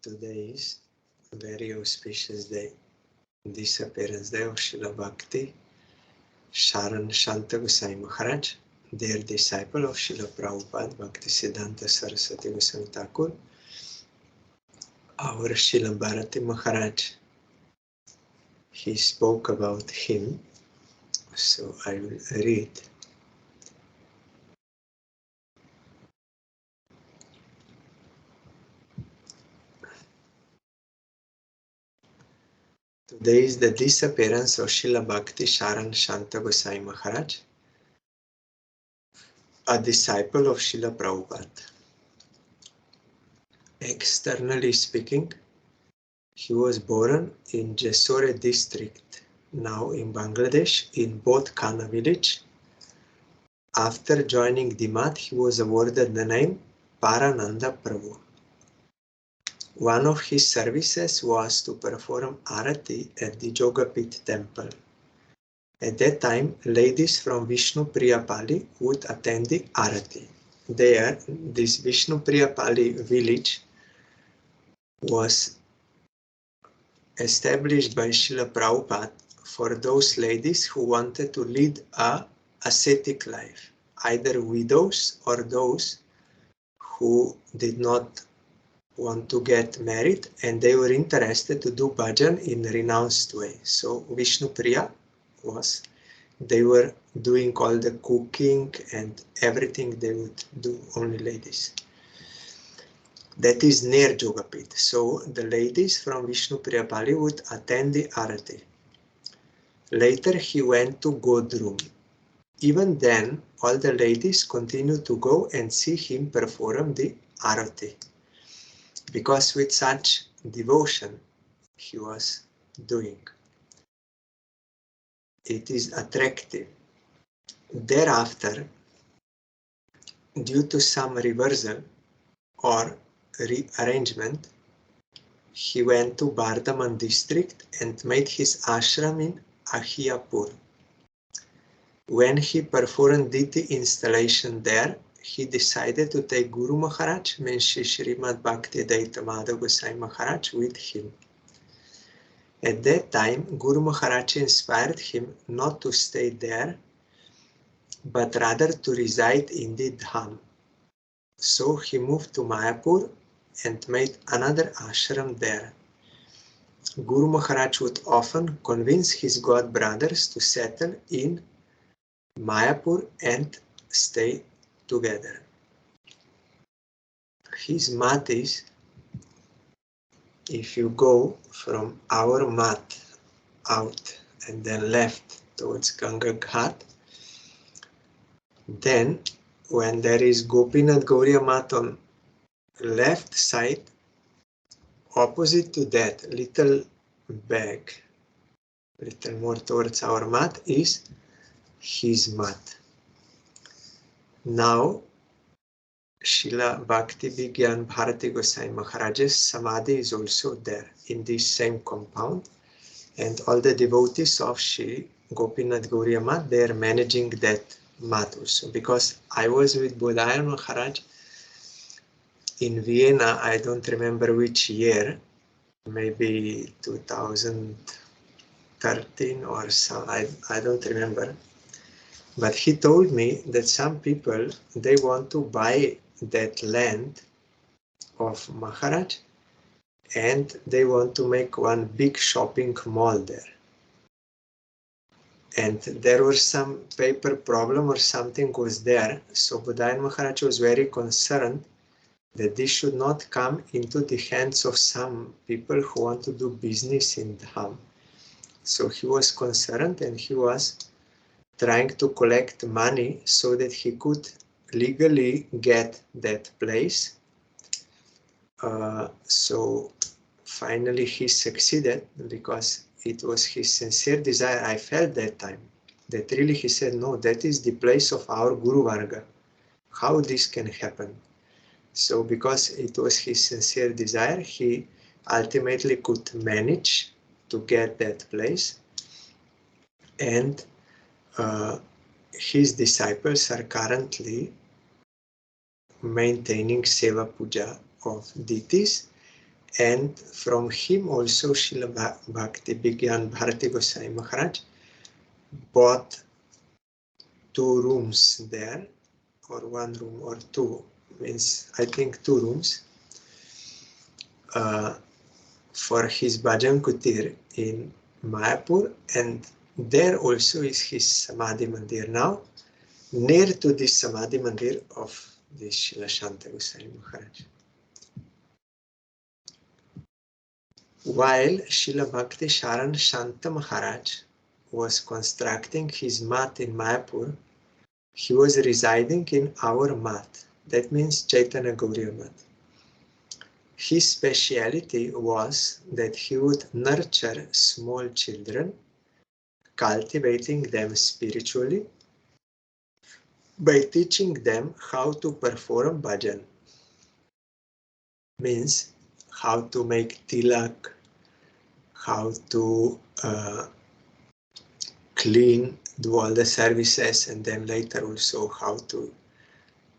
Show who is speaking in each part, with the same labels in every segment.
Speaker 1: Today is a very auspicious day, Disappearance Day of Srila Bhakti, Sharan Shanta Gosvami Maharaj, their disciple of Srila Prabhupada, Bhakti Siddhanta Saraswati Goswami Thakur, our Srila Bharati Maharaj. He spoke about him, so I will read. Today is the disappearance of Srila Bhakti Sharan Shanta Goswami Maharaj, a disciple of Srila Prabhupada. Externally speaking, he was born in Jessore district, now in Bangladesh, in Bodh Khana village. After joining the Mat, he was awarded the name Parananda Prabhu. One of his services was to perform Arati at the Jogapith temple. At that time, ladies from Vishnupriyapali would attend the Arati. There, this Vishnupriyapali village was established by Srila Prabhupada for those ladies who wanted to lead a ascetic life, either widows or those who did not want to get married and they were interested to do bhajan in a renounced way. So Vishnupriya they were doing all the cooking and everything they would do, only ladies. That is near Jogapith. So the ladies from Vishnupriyapali would attend the Arati. Later he went to Godrum. Even then, all the ladies continued to go and see him perform the Arati, because with such devotion he was doing. It is attractive. Thereafter, due to some reversal or rearrangement, he went to Bardhaman district and made his ashram in Ahiyapur. When he performed deity installation there, he decided to take Guru Maharaj, means Srimad Bhakti Daita Madhav Goswami Maharaj, with him. At that time, Guru Maharaj inspired him not to stay there, but rather to reside in the Dham. So he moved to Mayapur and made another ashram there. Guru Maharaj would often convince his god brothers to settle in Mayapur and stay together. His mat is, if you go from our mat out and then left towards Ganga Ghat, then when there is Gopinath Gauriya mat on left side, opposite to that little bag, little more towards our mat, is his mat. Now, Srila Bhakti Vigyan Bharati Goswami Maharaj's Samadhi is also there in this same compound, and all the devotees of Shri Gopinath Gauriya mat, they are managing that mat also. Because I was with Bodhayan Maharaj in Vienna, I don't remember which year, maybe 2013 or so, I don't remember. But he told me that some people, they want to buy that land of Maharaj and they want to make one big shopping mall there. And there was some paper problem or something was there. So Bodhayan Maharaj was very concerned that this should not come into the hands of some people who want to do business in Dham. So he was concerned and he was trying to collect money so that he could legally get that place. So finally he succeeded, because it was his sincere desire. I felt that time that really he said, no, that is the place of our Guru Varga. How this can happen? So because it was his sincere desire, he ultimately could manage to get that place. And his disciples are currently maintaining Seva Puja of deities, And from him also Srila Bhakti began Bharati Goswami Maharaj bought 2 rooms there, or 1 room or 2, means I think 2 rooms for his Bhajan Kutir in Mayapur, and there also is his Samadhi Mandir now, near to this Samadhi Mandir of this Srila Shanta Goswami Maharaj. While Srila Bhakti Sharan Shanta Maharaj was constructing his mat in Mayapur, he was residing in our mat, that means Chaitanya Gauriya mat. His speciality was that he would nurture small children, cultivating them spiritually by teaching them how to perform bhajan. Means how to make tilak, how to clean, do all the services, and then later also how to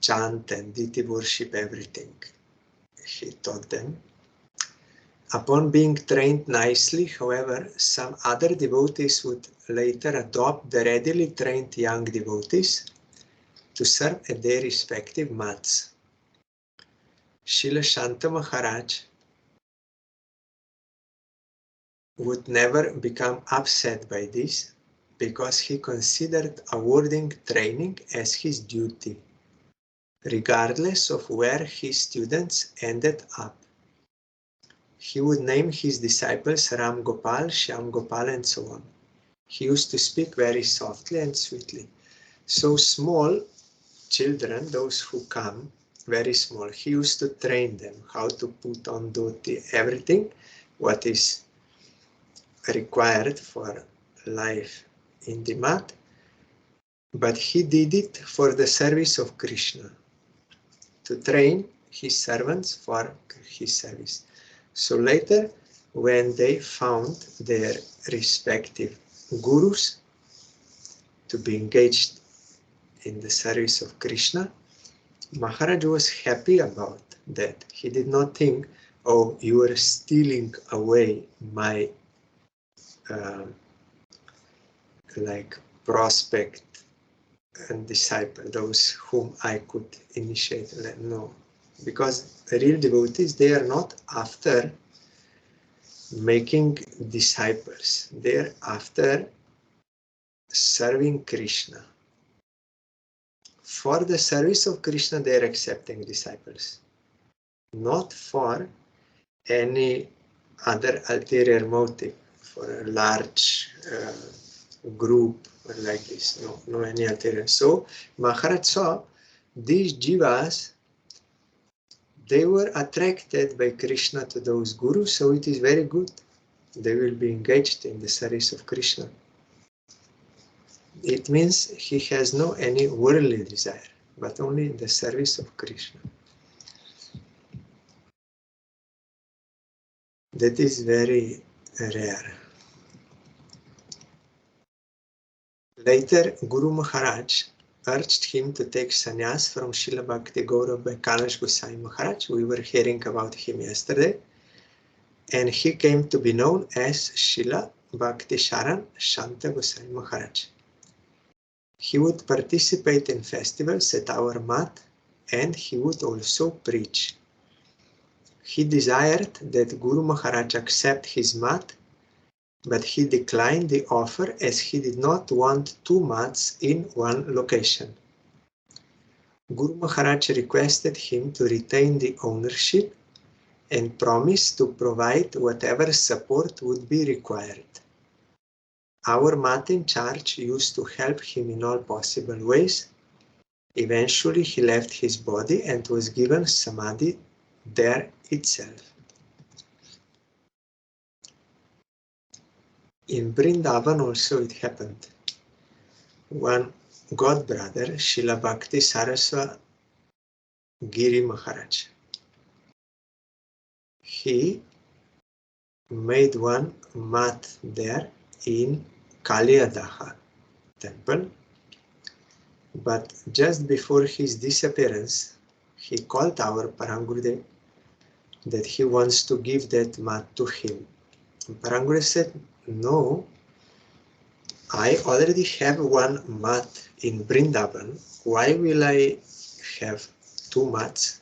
Speaker 1: chant and deity worship, everything. He taught them. Upon being trained nicely, however, some other devotees would later adopt the readily trained young devotees to serve at their respective mats. Srila Shanta Maharaj would never become upset by this because he considered awarding training as his duty, regardless of where his students ended up. He would name his disciples Ram Gopal, Shyam Gopal, and so on. He used to speak very softly and sweetly. So small children, those who come, very small, he used to train them how to put on dhoti, everything what is required for life in the mat. But he did it for the service of Krishna, to train his servants for his service. So later, when they found their respective gurus to be engaged in the service of Krishna, Maharaj was happy about that. He did not think, oh, you are stealing away my like prospect and disciple, those whom I could initiate. No, because real devotees, they are not after making disciples. They are after serving Krishna. For the service of Krishna, they are accepting disciples, not for any other ulterior motive, for a large group or like this. No any ulterior. So Maharaj saw these jivas, they were attracted by Krishna to those gurus, so it is very good. They will be engaged in the service of Krishna. It means he has no any worldly desire, but only the service of Krishna. That is very rare. Later, Guru Maharaj urged him to take sannyas from Srila Bhakti Gaurav by Kailash Goswami Maharaj. We were hearing about him yesterday. And he came to be known as Srila Bhakti Sharan Shanta Goswami Maharaj. He would participate in festivals at our mat, and he would also preach. He desired that Guru Maharaj accept his mat, but he declined the offer as he did not want 2 mats in one location. Guru Maharaj requested him to retain the ownership and promised to provide whatever support would be required. Our mat in charge used to help him in all possible ways. Eventually, he left his body and was given samadhi there itself. In Vrindavan also it happened. One god brother, Srila Bhakti Saraswati Giri Maharaj, he made one mat there in Kaliyadaha temple, but just before his disappearance, he called our Param Gurudev that he wants to give that mat to him. And Paranguru said, no, I already have one mat in Vrindavan. Why will I have two mats?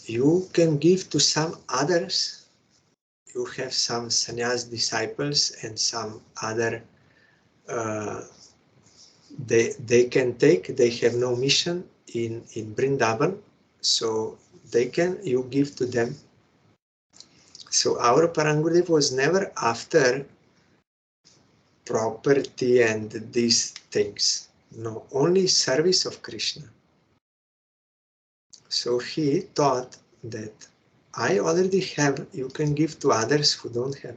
Speaker 1: You can give to some others. You have some sannyas disciples and some other they can take, they have no mission in Vrindavan, so you give to them. So our Parangurudev was never after property and these things. No, only service of Krishna. So he thought that I already have, you can give to others who don't have.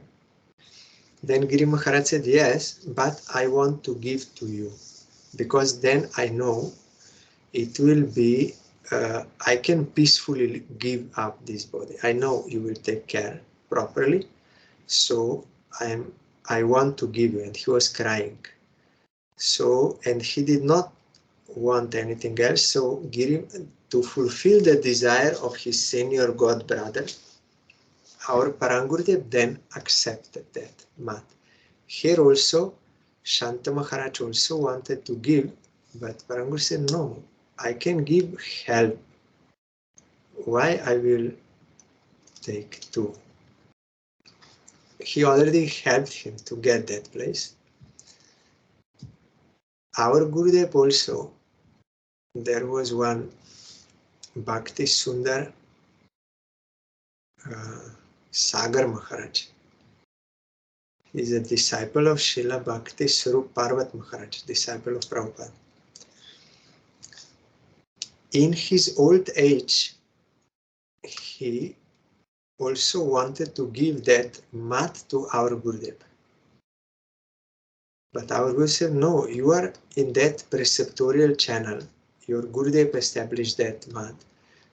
Speaker 1: Then Giri Maharaj said, yes, but I want to give to you, because then I know it will be, I can peacefully give up this body. I know you will take care properly, so I want to give you. And he was crying. So, and he did not want anything else. So Giri, to fulfill the desire of his senior god brother, our Parangurudev then accepted that mat. Here also, Shanta Maharaj also wanted to give, but Parangurudev said, no, I can give help. Why I will take two? He already helped him to get that place. Our Gurudev also, there was one Bhakti Sundar Sagar Maharaj. He is a disciple of Srila Bhakti Swarup Parvat Maharaj, disciple of Prabhupada. In his old age, he also wanted to give that mat to our Gurudev. But our Guru said, no, you are in that preceptorial channel. Your Gurudev established that mat.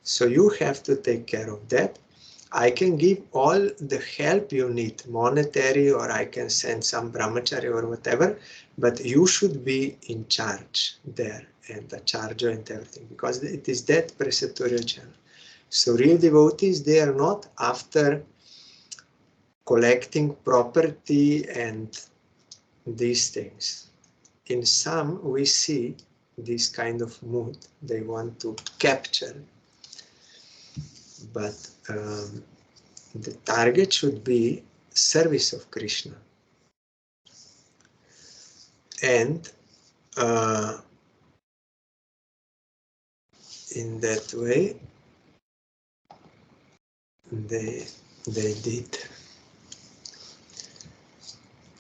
Speaker 1: So you have to take care of that. I can give all the help you need, monetary, or I can send some brahmachari or whatever, but you should be in charge there and the charger and everything, because it is that preceptorial channel. So real devotees, they are not after collecting property and these things. In some, we see this kind of mood. They want to capture, but the target should be service of Krishna. And in that way, they did.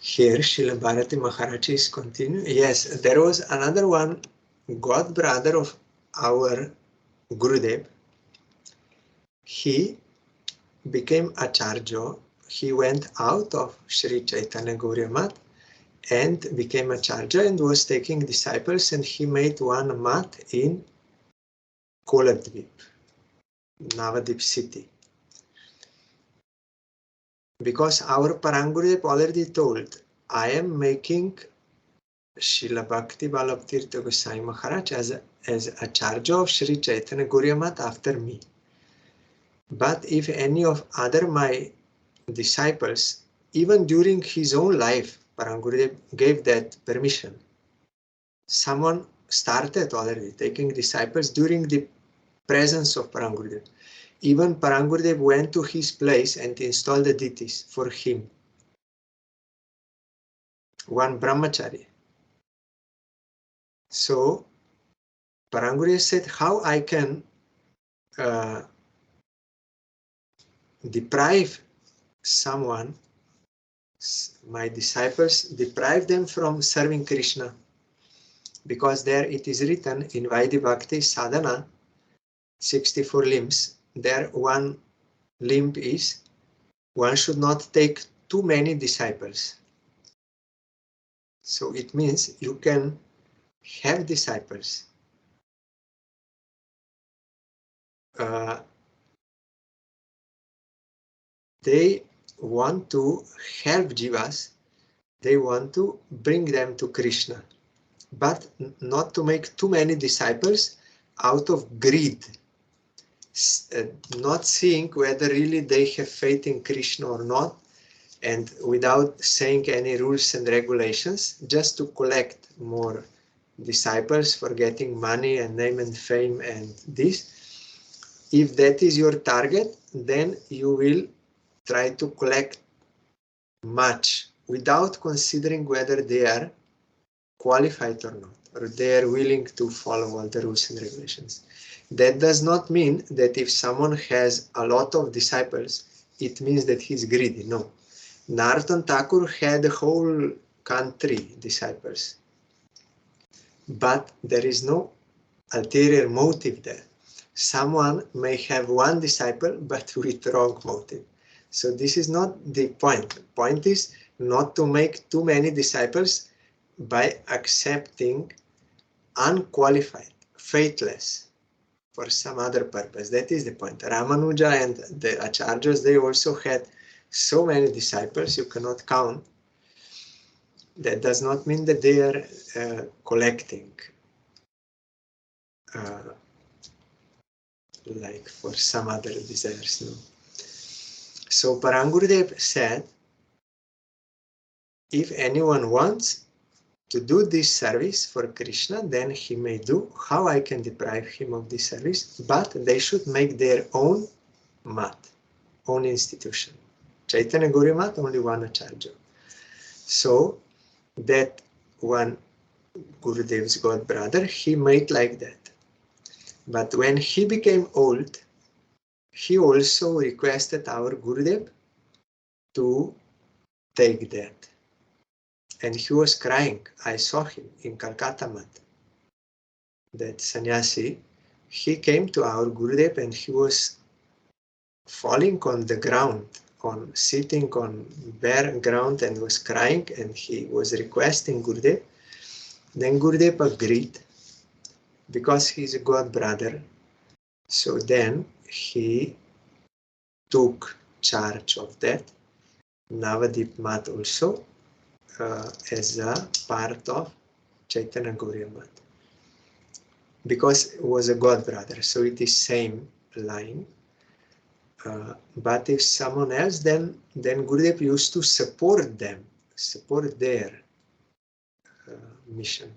Speaker 1: Here, Srila Bharati Maharaj is continuing. Yes, there was another one, god brother of our Gurudev. He became Acharya. He went out of Sri Chaitanya Gauriya Math and became Acharya and was taking disciples, and he made one mat in Koladvip, Navadip city. Because our Parangurudev already told, I am making Srila Bhakti Balabhtirtha Goswami Maharaj as Acharya of Sri Chaitanya Gauriya Math after me. But if any of other my disciples, even during his own life, Parangurudev gave that permission. Someone started already taking disciples during the presence of Parangurudev. Even Parangurudev went to his place and installed the deities for him. One brahmachari. So Parangurudev said, how I can deprive someone, my disciples, deprive them from serving Krishna. Because there it is written in Vaidhi Bhakti Sadhana, 64 limbs, there one limb is, one should not take too many disciples. So it means you can have disciples. They want to help jivas, they want to bring them to Krishna, but not to make too many disciples out of greed. not seeing whether really they have faith in Krishna or not, and without saying any rules and regulations, just to collect more disciples for getting money and name and fame and this. If that is your target, then you will try to collect much without considering whether they are qualified or not, or they are willing to follow all the rules and regulations. That does not mean that if someone has a lot of disciples, it means that he's greedy. No. Narottam Thakur had a whole country disciples, but there is no ulterior motive there. Someone may have one disciple, but with wrong motive. So this is not the point. The point is not to make too many disciples by accepting unqualified, faithless, for some other purpose. That is the point. Ramanuja and the Acharyas, they also had so many disciples, you cannot count. That does not mean that they are collecting like for some other desires. No. So Parangurudev said, if anyone wants to do this service for Krishna, then he may do. How I can deprive him of this service? But they should make their own mat, own institution. Chaitanya Gauriya Mat, only one Acharya. So that one Gurudev's god brother, he made like that. But when he became old, he also requested our Gurudev to take that. And he was crying. I saw him in Calcutta Mat. That sannyasi, he came to our Gurudev and he was falling on the ground, sitting on bare ground, and was crying, and he was requesting Gurudev. Then Gurudev agreed, because he's a god brother. So then he took charge of that, Navadip Mat also, as a part of Chaitanya Gauriya Mat. Because it was a god brother, so it is same line. But if someone else, then Gurudev used to support them, support their mission.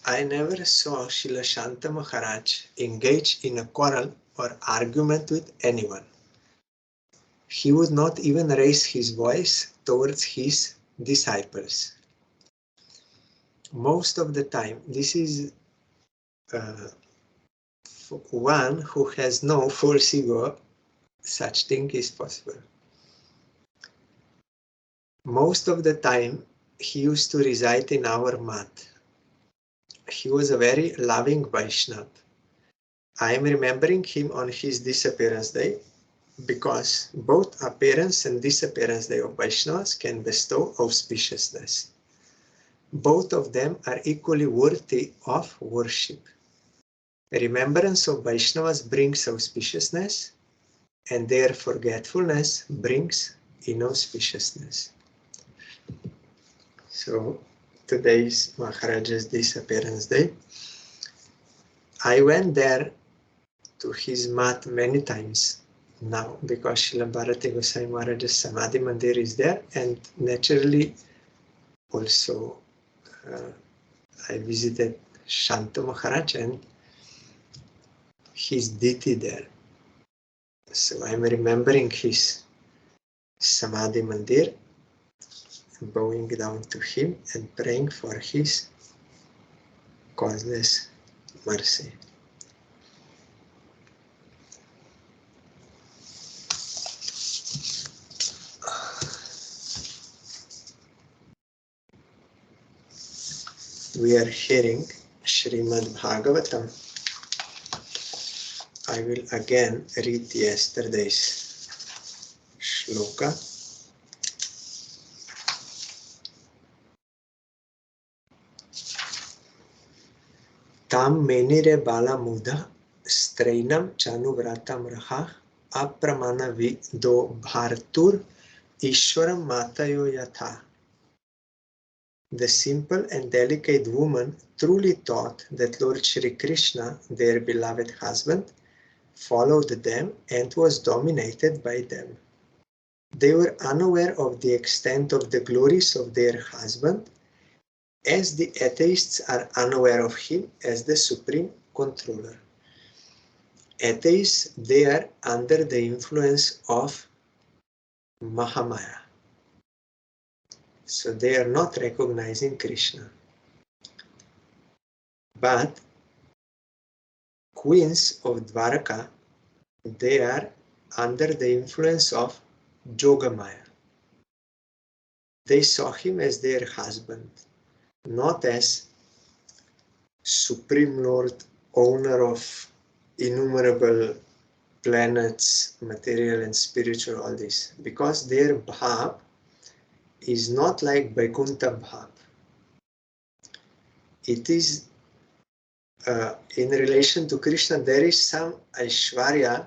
Speaker 1: I never saw Srila Shanta Maharaj engage in a quarrel or argument with anyone. He would not even raise his voice towards his disciples. Most of the time, this is one who has no false ego, such thing is possible. Most of the time, he used to reside in our mat. He was a very loving Vaishnava. I am remembering him on his disappearance day, because both appearance and disappearance day of Vaishnavas can bestow auspiciousness. Both of them are equally worthy of worship. Remembrance of Vaishnavas brings auspiciousness, and their forgetfulness brings inauspiciousness. So today is Maharaj's disappearance day. I went there to his mat many times now, because Srila Bharati Goswami Maharaj's Samadhi Mandir is there, and naturally also I visited Shanta Maharaj and his deity there. So I'm remembering his Samadhi Mandir, bowing down to him and praying for his causeless mercy. We are hearing Srimad Bhagavatam. I will again read yesterday's shloka. Tam menire bala muda strainam chanuvratam raha apramana vido bhartur ishwaram matayo yatha. the simple and delicate woman truly thought that Lord Shri Krishna, their beloved husband, followed them and was dominated by them. They were unaware of the extent of the glories of their husband, as the atheists are unaware of him as the supreme controller. Atheists, they are under the influence of Mahamaya. So they are not recognizing Krishna. But queens of Dwaraka, they are under the influence of Jogamaya. They saw him as their husband, not as Supreme Lord, owner of innumerable planets, material and spiritual, all this. Because their bhav is not like Vaikuntha bhav. It is in relation to Krishna, there is some Aishwarya,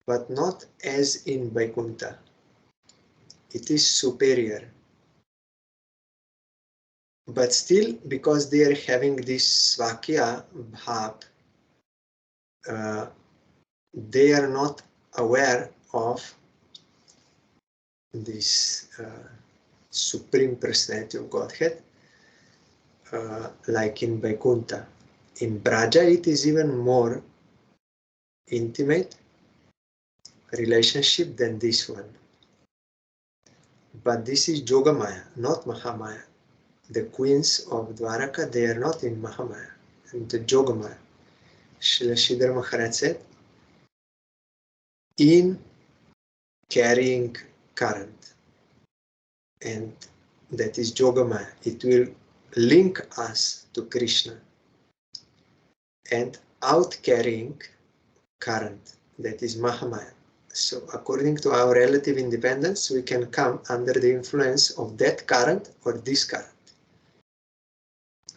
Speaker 1: but not as in Vaikuntha. It is superior. But still, because they are having this Svakya bhav, they are not aware of this Supreme Personality of Godhead, like in Vaikuntha. In Braja, it is even more intimate relationship than this one. But this is Jogamaya, not Mahamaya. The queens of Dwaraka, they are not in Mahamaya, in the Jogamaya. Srila Sridhar Maharaj said, in carrying current, and that is Jogamaya. It will link us to Krishna. And out carrying current, that is Mahamaya. So according to our relative independence, we can come under the influence of that current or this current.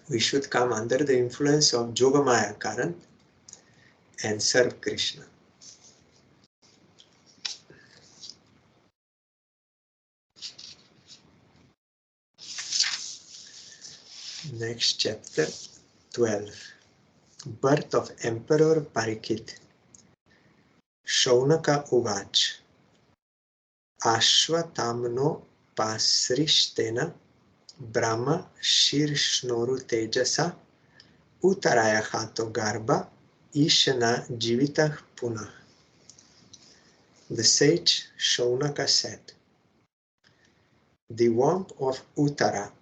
Speaker 1: We should come under the influence of Jogamaya current and serve Krishna. Next chapter, 12. Birth of Emperor Parikshit. Shaunaka Uvach. Ashvatamno Pasrishtena Brahma Shirshnoru Tejasa Uttaraya Hato Garba Ishana Jivita Puna. The sage Shaunaka said, the womb of Uttara,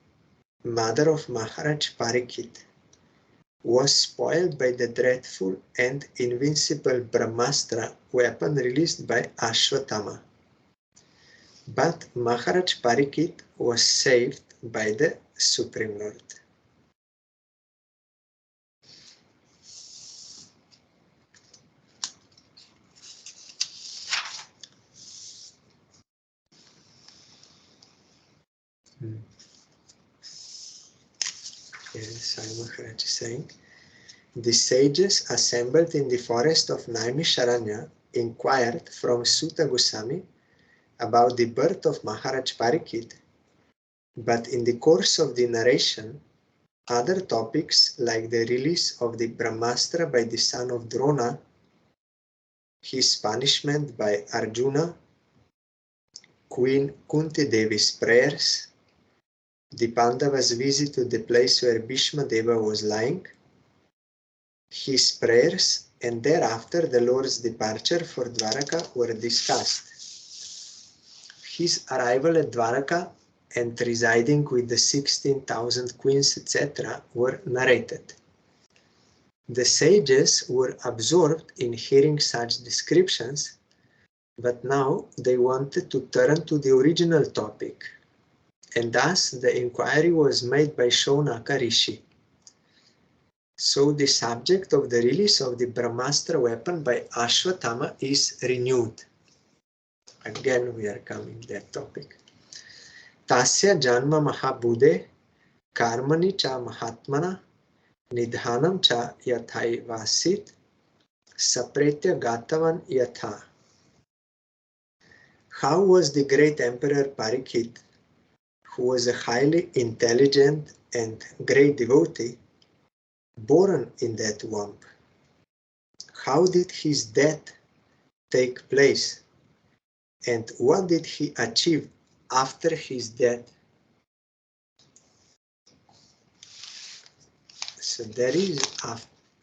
Speaker 1: mother of Maharaj Parikshit, was spoiled by the dreadful and invincible Brahmastra weapon released by Ashwatthama. But Maharaj Parikshit was saved by the Supreme Lord. Sai Maharaj is saying, the sages assembled in the forest of Naimisharanya inquired from Suta Goswami about the birth of Maharaj Parikshit, but in the course of the narration, other topics like the release of the Brahmastra by the son of Drona, his punishment by Arjuna, Queen Kunti Devi's prayers, the Pandavas' visit to the place where Bhishma Deva was lying, his prayers, and thereafter the Lord's departure for Dwaraka were discussed. His arrival at Dwaraka and residing with the 16,000 queens, etc., were narrated. The sages were absorbed in hearing such descriptions, but now they wanted to turn to the original topic, and thus the inquiry was made by Shaunaka Rishi. So the subject of the release of the Brahmastra weapon by Ashwatthama is renewed. Again we are coming to that topic. Tasya janma mahabudhe karmani cha mahatmana nidhanam cha yathai vasit sapretya gatavan yatha. How was the great Emperor Parikshit, who was a highly intelligent and great devotee, born in that womb. How did his death take place? And what did he achieve after his death? So there is,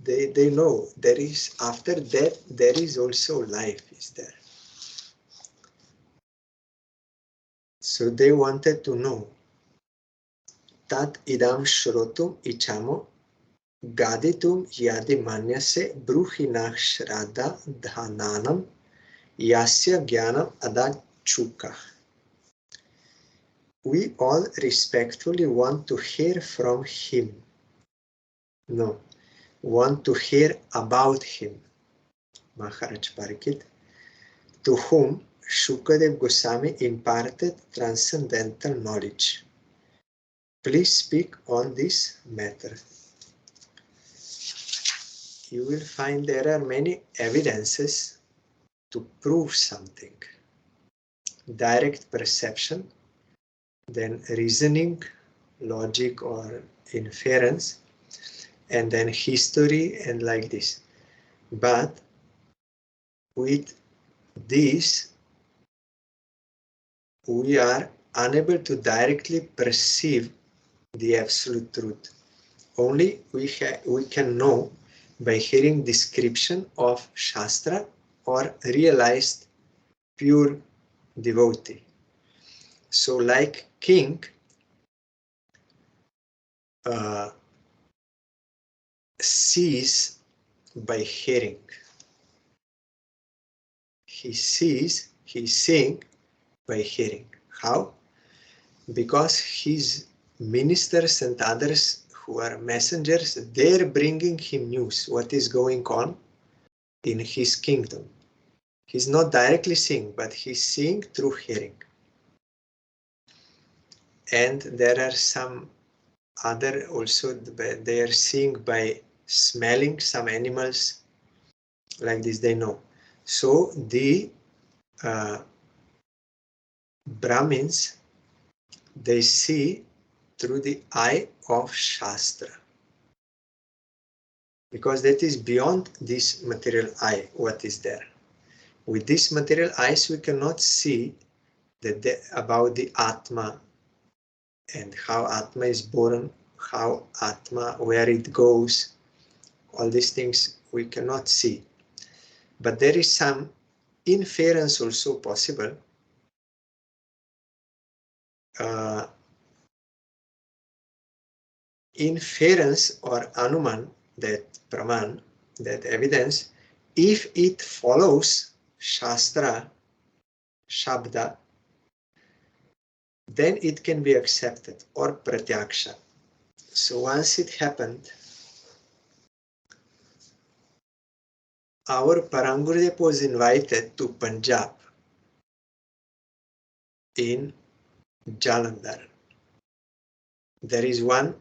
Speaker 1: they know there is, after death, there is also life, is there. So they wanted to know, tat idam shrotum ichamo gaditum yadi manyase bruhinach shraddha dhananam yasya jnanam adachuka. We all respectfully want to hear from him. No, want to hear about him. Maharaj Parikit, to whom Shukadev Goswami imparted transcendental knowledge. Please speak on this matter. You will find there are many evidences to prove something. Direct perception, then reasoning, logic or inference, and then history and like this. But with this, we are unable to directly perceive the absolute truth. Only we can know by hearing description of Shastra or realized pure devotee. So like king sees by hearing. He sees, he seeing by hearing. How? Because his ministers and others who are messengers, they're bringing him news, what is going on in his kingdom. He's not directly seeing, but he's seeing through hearing. And there are some other also, they are seeing by smelling some animals, like this they know. So the Brahmins, they see through the eye of Shastra. Because that is beyond this material eye, what is there. With this material eyes, we cannot see about the Atma and how Atma is born, how Atma, where it goes. All these things we cannot see. But there is some inference also possible. Inference or anuman, that praman, that evidence, if it follows Shastra, Shabda, then it can be accepted, or pratyaksha. So once it happened, our Parangurudev was invited to Punjab in Jalandhar. There is one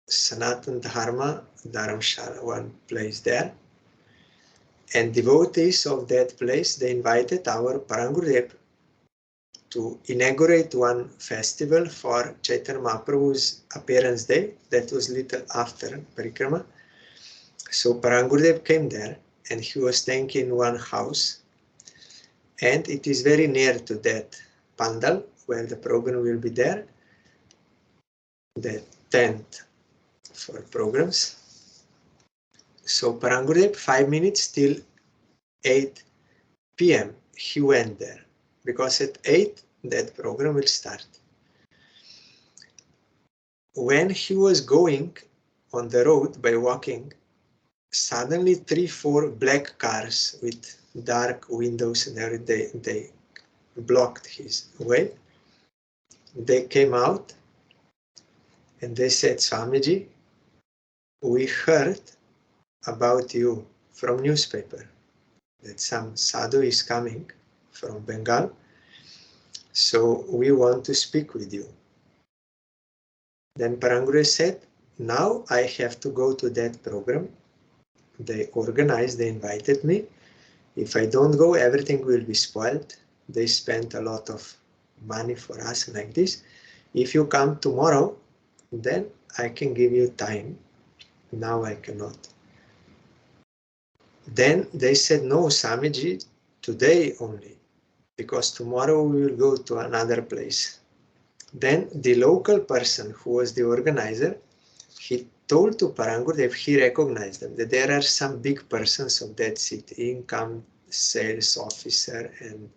Speaker 1: Sanatan Dharma Dharamshala, one place there. And devotees of that place, they invited our Parangurudev to inaugurate one festival for Chaitanya Mahaprabhu's appearance day. That was little after Parikrama. So Parangurudev came there and he was staying in one house. And it is very near to that pandal where the program will be there, the tent for programs. So Parangurudev, 5 minutes till 8 p.m. he went there, because at 8 that program will start. When he was going on the road by walking, suddenly 3-4 black cars with dark windows and everything, they blocked his way. They came out and they said, Swamiji, we heard about you from newspaper that some sadhu is coming from Bengal, so we want to speak with you. Then Parangurudev said, now I have to go to that program. They organized, they invited me. If I don't go, everything will be spoiled. They spent a lot of money for us like this. If you come tomorrow, then I can give you time. Now I cannot. Then they said, no, Swamiji, today only, because tomorrow we will go to another place. Then the local person who was the organizer, he told to Parangurudev, he recognized them, that there are some big persons of that city, income sales officer and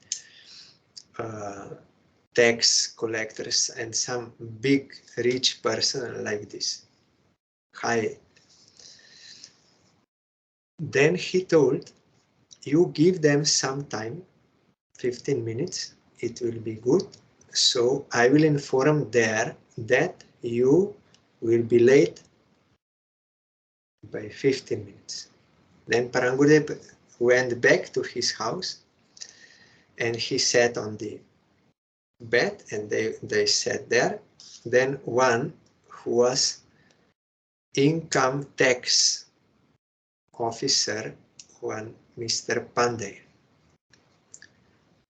Speaker 1: tax collectors and some big rich person like this. High. Then he told, you give them some time, 15 minutes, it will be good. So I will inform there that you will be late by 15 minutes. Then Parangurudev went back to his house and he sat on the bed and they sat there. Then one who was income tax officer, one Mr. Pandey,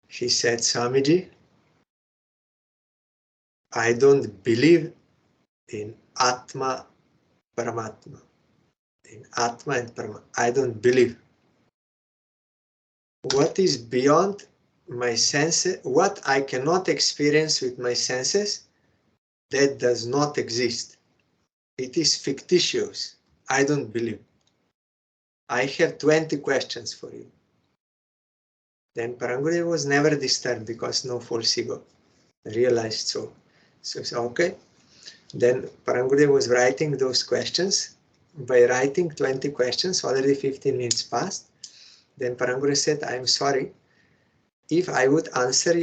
Speaker 1: he said, Swamiji, I don't believe in Atma Paramatma. In Atma and Paramatma, I don't believe. What is beyond my senses, what I cannot experience with my senses, that does not exist. It is fictitious. I don't believe. I have 20 questions for you. Then Parangurudev was never disturbed because no false ego. Realized so. So he said, okay. Then Parangurudev was writing those questions. By writing 20 questions, already 15 minutes passed. Then Parangurudev said, I'm sorry. If I would answer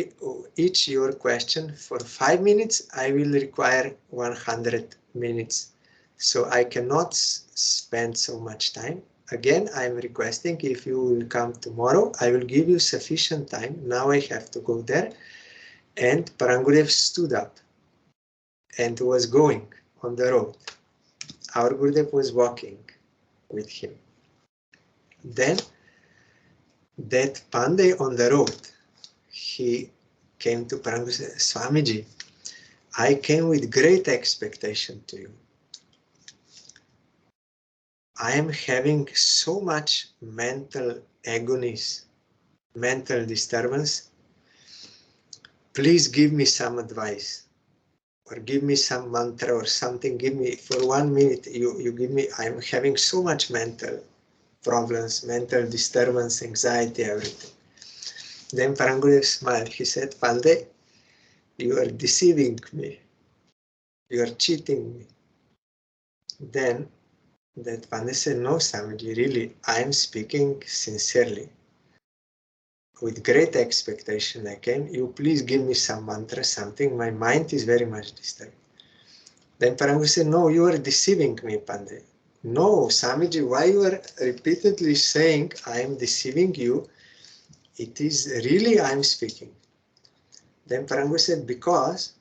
Speaker 1: each your question for 5 minutes, I will require 100 minutes. So I cannot spend so much time. Again, I am requesting if you will come tomorrow, I will give you sufficient time. Now I have to go there. And Parangurudev stood up and was going on the road. Our Gurudev was walking with him. Then that Pandey on the road, he came to Parangurudev and said, Swamiji, I came with great expectation to you. I am having so much mental agonies, mental disturbance. Please give me some advice or give me some mantra or something. Give me for 1 minute. You give me. I am having so much mental problems, mental disturbance, anxiety, everything. Then Parangurudev smiled. He said, Pandey, you are deceiving me. You are cheating me. Then that Pandey said, no, Swamiji, really, I am speaking sincerely. With great expectation I came. You please give me some mantra, something. My mind is very much disturbed. Then Parangurudev said, no, you are deceiving me, Pandey. No, Swamiji, why you are repeatedly saying I am deceiving you? It is really I am speaking. Then Parangurudev said, because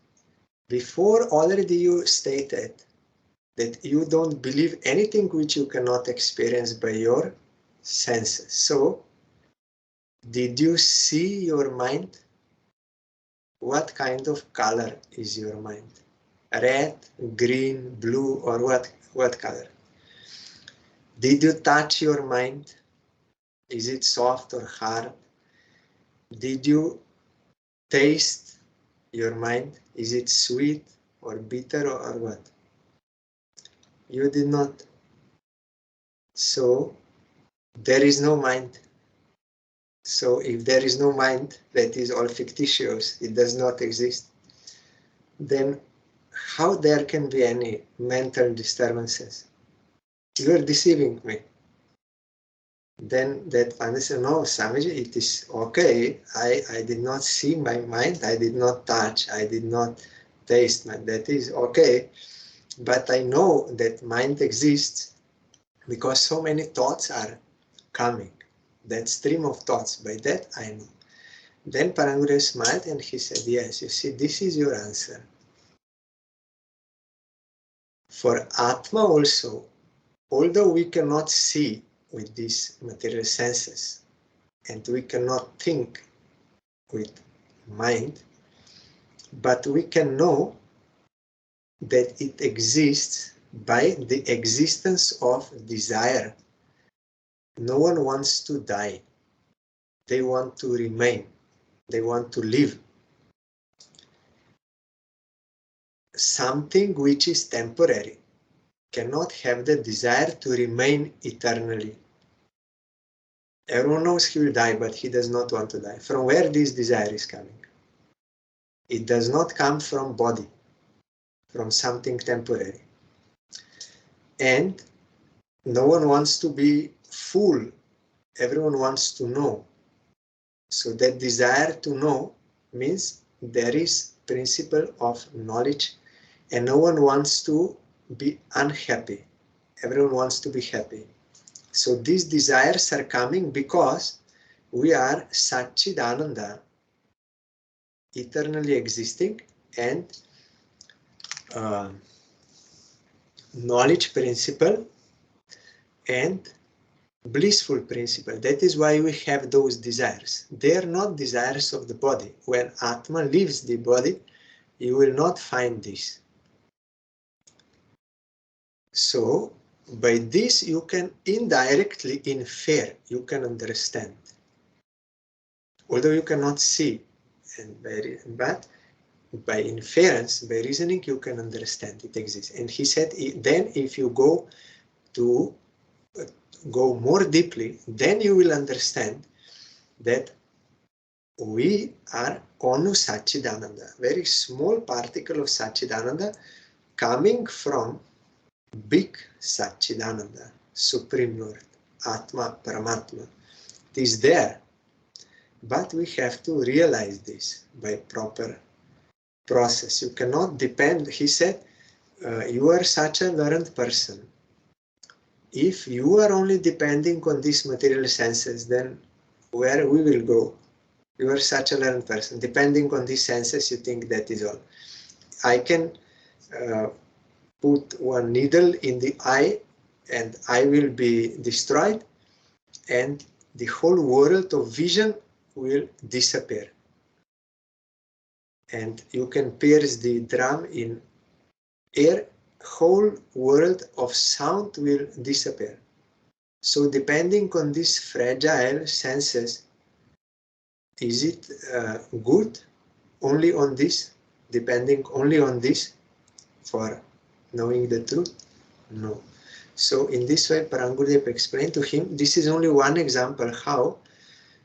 Speaker 1: before already you stated that you don't believe anything which you cannot experience by your senses. So, did you see your mind? What kind of color is your mind? Red, green, blue, or what color? Did you touch your mind? Is it soft or hard? Did you taste your mind? Is it sweet or bitter or what? You did not. So there is no mind. So if there is no mind, that is all fictitious, it does not exist, then how there can be any mental disturbances? You are deceiving me. Then that Pandit said, no, Swamiji, it is okay. I did not see my mind, I did not touch, I did not taste my, that is okay. But I know that mind exists because so many thoughts are coming. That stream of thoughts, by that I know. Then Parangurudev smiled and he said, yes, you see, this is your answer. For Atma also, although we cannot see with these material senses and we cannot think with mind, but we can know that it exists by the existence of desire. No one wants to die. They want to remain. They want to live. Something which is temporary cannot have the desire to remain eternally. Everyone knows he will die, but he does not want to die. From where this desire is coming? It does not come from body, from something temporary. And no one wants to be full. Everyone wants to know. So that desire to know means there is principle of knowledge, and no one wants to be unhappy. Everyone wants to be happy. So these desires are coming because we are Satchidananda, eternally existing, and knowledge principle and blissful principle. That is why we have those desires. They are not desires of the body. When Atma leaves the body, you will not find this. So by this you can indirectly infer, you can understand. Although you cannot see, but by inference, by reasoning, you can understand it exists. And he said, then if you go more deeply, then you will understand that we are Onu Satchidananda, very small particle of Satchidananda coming from big Satchidananda, Supreme Lord, Atma, Paramatma. It is there, but we have to realize this by proper process. You cannot depend, he said, you are such a learned person. If you are only depending on these material senses, then where we will go? You are such a learned person. Depending on these senses, you think that is all. I can put one needle in the eye and I will be destroyed, and the whole world of vision will disappear. And you can pierce the drum in air, whole world of sound will disappear. So depending on these fragile senses, is it good only on this, depending only on this for knowing the truth? No. So in this way, Parangurudev explained to him, this is only one example how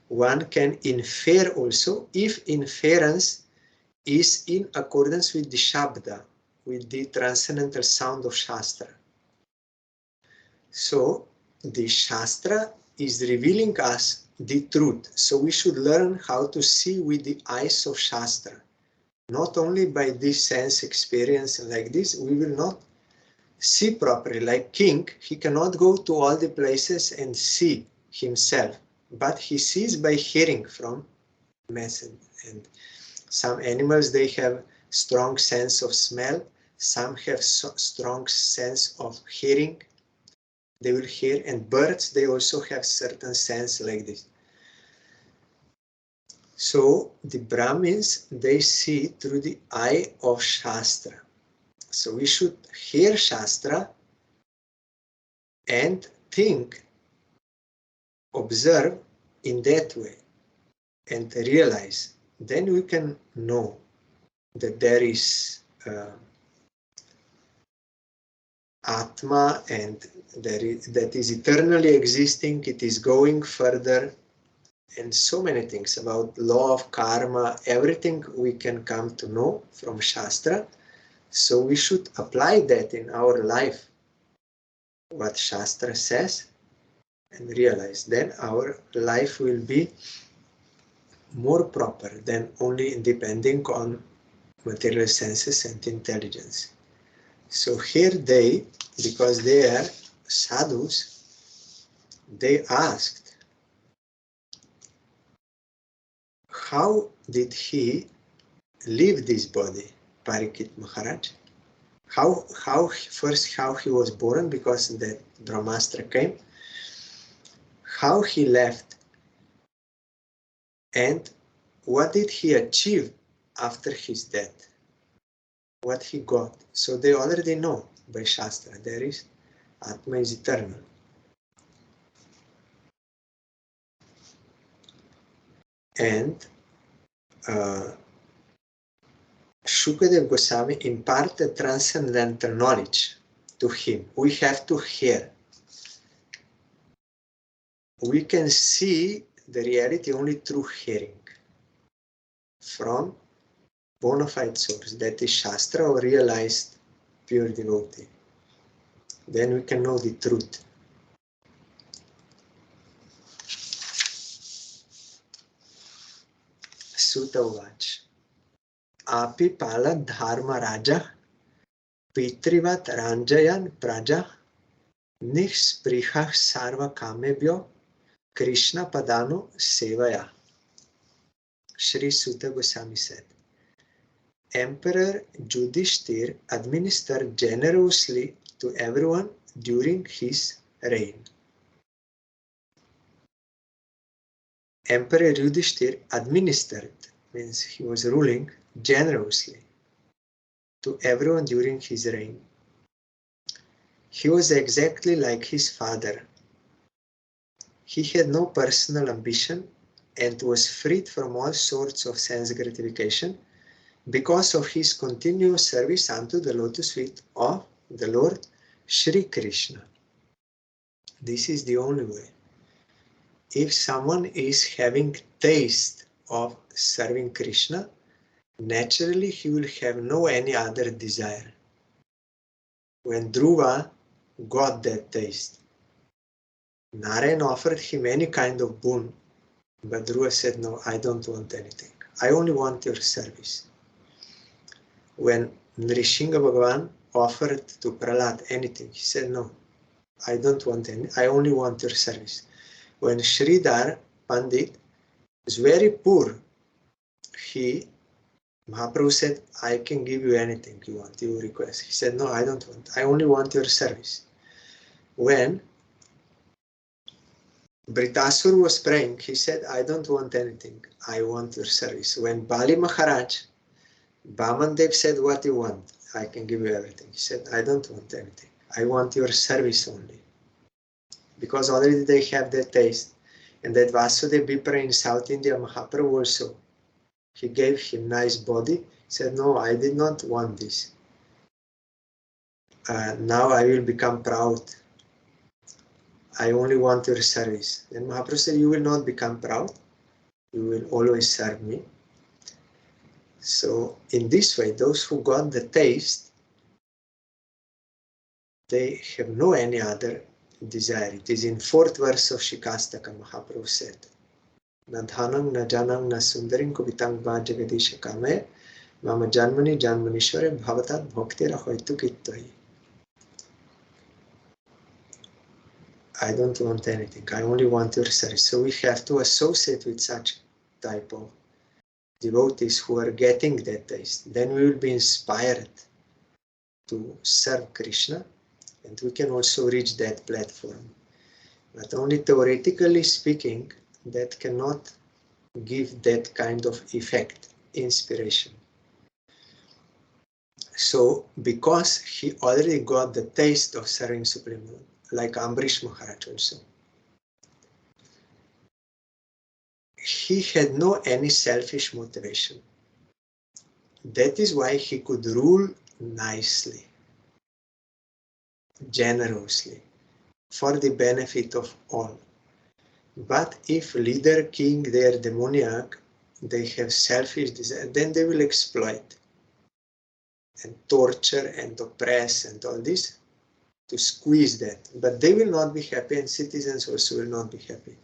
Speaker 1: one can infer also, if inference is in accordance with the Shabda, with the transcendental sound of Shastra. So the Shastra is revealing us the truth. So we should learn how to see with the eyes of Shastra. Not only by this sense experience like this, we will not see properly. Like king, he cannot go to all the places and see himself, but he sees by hearing from message. And some animals, they have strong sense of smell. Some have strong sense of hearing. They will hear, and birds, they also have certain sense like this. So the Brahmins, they see through the eye of Shastra. So we should hear Shastra and think, observe in that way and realize. Then we can know that there is Atma, and that is eternally existing, it is going further, and so many things about law of karma, everything we can come to know from Shastra. So we should apply that in our life, what Shastra says, and realize then our life will be more proper than only depending on material senses and intelligence. So here they, because they are sadhus, they asked, how did he leave this body, Parikshit Maharaj? How he was born, because the Brahmastra came, how he left, and what did he achieve after his death? what he got. So they already know by Shastra, there is Atma is eternal. And Shukadev Goswami imparted transcendental knowledge to him. We have to hear. We can see the reality only through hearing from bona fide source, that is Shastra or realized pure devotee. Then we can know the truth. Sutta Uvach. Api pala dharma raja pitrivat ranjayan praja nishspriha sarva kamebhyo Krishna padano sevaya. Sri Sutta Goswami said, Emperor Yudhishthir administered generously to everyone during his reign. Emperor Yudhishthir administered, means he was ruling generously to everyone during his reign. He was exactly like his father. He had no personal ambition and was freed from all sorts of sense gratification because of his continuous service unto the lotus feet of the Lord Shri Krishna. This is the only way. If someone is having taste of serving Krishna, naturally he will have no any other desire. When Dhruva got that taste, Narayan offered him any kind of boon, but Dhruva said, no, I don't want anything. I only want your service. When Nrisingha Bhagavan offered to Prahlad anything, he said, no, I don't want any, I only want your service. When Sridhar Pandit was very poor, Mahaprabhu said, I can give you anything you want, you request. He said, no, I don't want, I only want your service. When Britasur was praying, he said, I don't want anything, I want your service. When Bali Maharaj, Bamandev said, what you want? I can give you everything. He said, I don't want anything, I want your service only. Because already they have that taste. And that Vasudeva Vipra in South India, Mahaprabhu also, he gave him nice body. He said, no, I did not want this. Now I will become proud. I only want your service. Then Mahaprabhu said, you will not become proud. You will always serve me. So in this way, those who got the taste, they have no any other desire. It is in 4th verse of Shikastaka, Mahaprabhu said, Na dhanam, na janam, na sundarim kubitang va jagadisha kame, mama janmani janmanishware bhavatat bhaktira hoitu kittai. I don't want anything, I only want your service. So we have to associate with such type of devotees who are getting that taste. Then we will be inspired to serve Krishna, and we can also reach that platform. But only theoretically speaking, that cannot give that kind of effect, inspiration. So, because he already got the taste of serving Supreme Lord, like Ambrish Maharaj also, he had no any selfish motivation. That is why he could rule nicely, generously, for the benefit of all. But if leader, king, they are demoniac, they have selfish desire, then they will exploit and torture and oppress and all this to squeeze that. But they will not be happy, and citizens also will not be happy.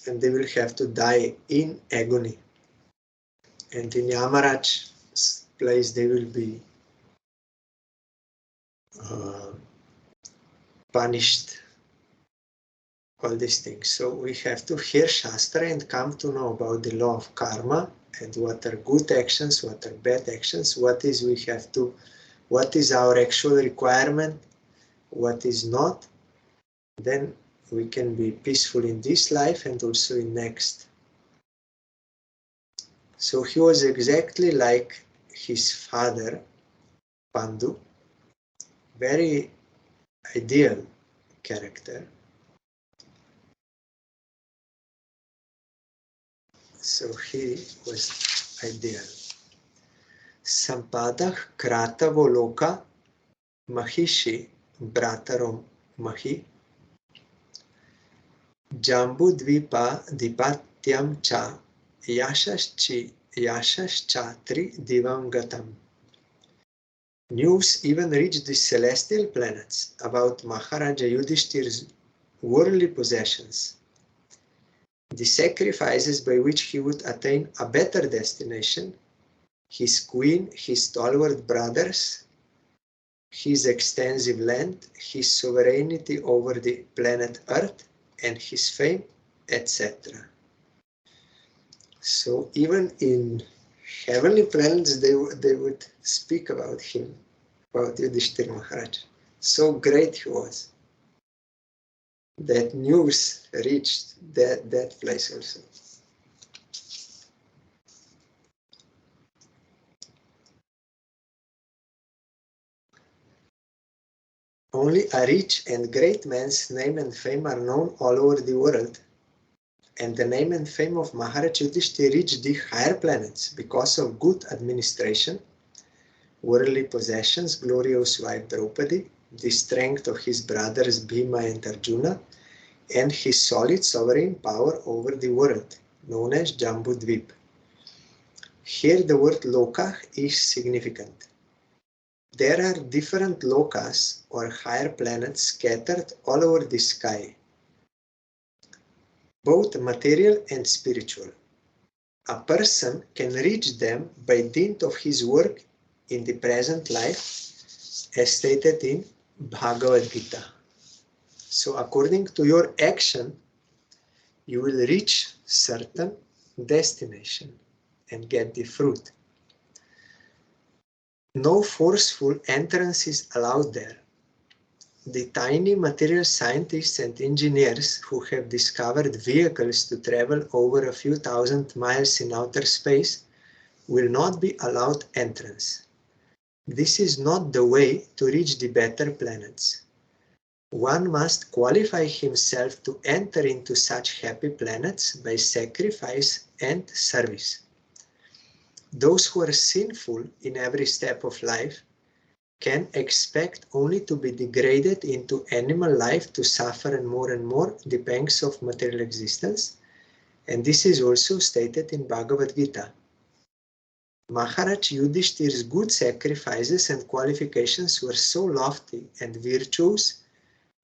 Speaker 1: And they will have to die in agony. And in Yamaraj's place they will be punished. All these things. So we have to hear Shastra and come to know about the law of karma and what are good actions, what are bad actions, what is our actual requirement, what is not. Then we can be peaceful in this life and also in next. So he was exactly like his father, Pandu, very ideal character. So he was ideal. Sampada Kratavo Loka Mahishi Bratarom Mahi Jambu Dvipa Dipatyam Cha Yashashchatri Divangatam. News even reached the celestial planets about Maharaja Yudhishthir's worldly possessions, the sacrifices by which he would attain a better destination, his queen, his stalwart brothers, his extensive land, his sovereignty over the planet Earth, and his fame, etc. So even in heavenly planets, they would speak about him, about Yudhishthira Maharaj. So great he was. That news reached that place also. Only a rich and great man's name and fame are known all over the world, and the name and fame of Maharaj Yudhishthira reached the higher planets because of good administration, worldly possessions, glorious wife Draupadi, the strength of his brothers Bhima and Arjuna, and his solid sovereign power over the world, known as Jambudvip. Here the word loka is significant. There are different lokas or higher planets scattered all over the sky, both material and spiritual. A person can reach them by dint of his work in the present life, as stated in Bhagavad Gita. So according to your action, you will reach certain destination and get the fruit. No forceful entrance is allowed there. The tiny material scientists and engineers who have discovered vehicles to travel over a few thousand miles in outer space will not be allowed entrance. This is not the way to reach the better planets. One must qualify himself to enter into such happy planets by sacrifice and service. Those who are sinful in every step of life can expect only to be degraded into animal life to suffer and more the pangs of material existence, and this is also stated in Bhagavad Gita. Maharaj Yudhishthir's good sacrifices and qualifications were so lofty and virtuous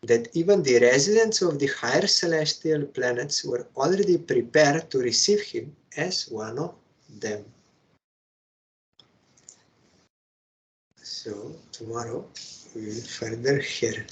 Speaker 1: that even the residents of the higher celestial planets were already prepared to receive him as one of them. So tomorrow we will further hear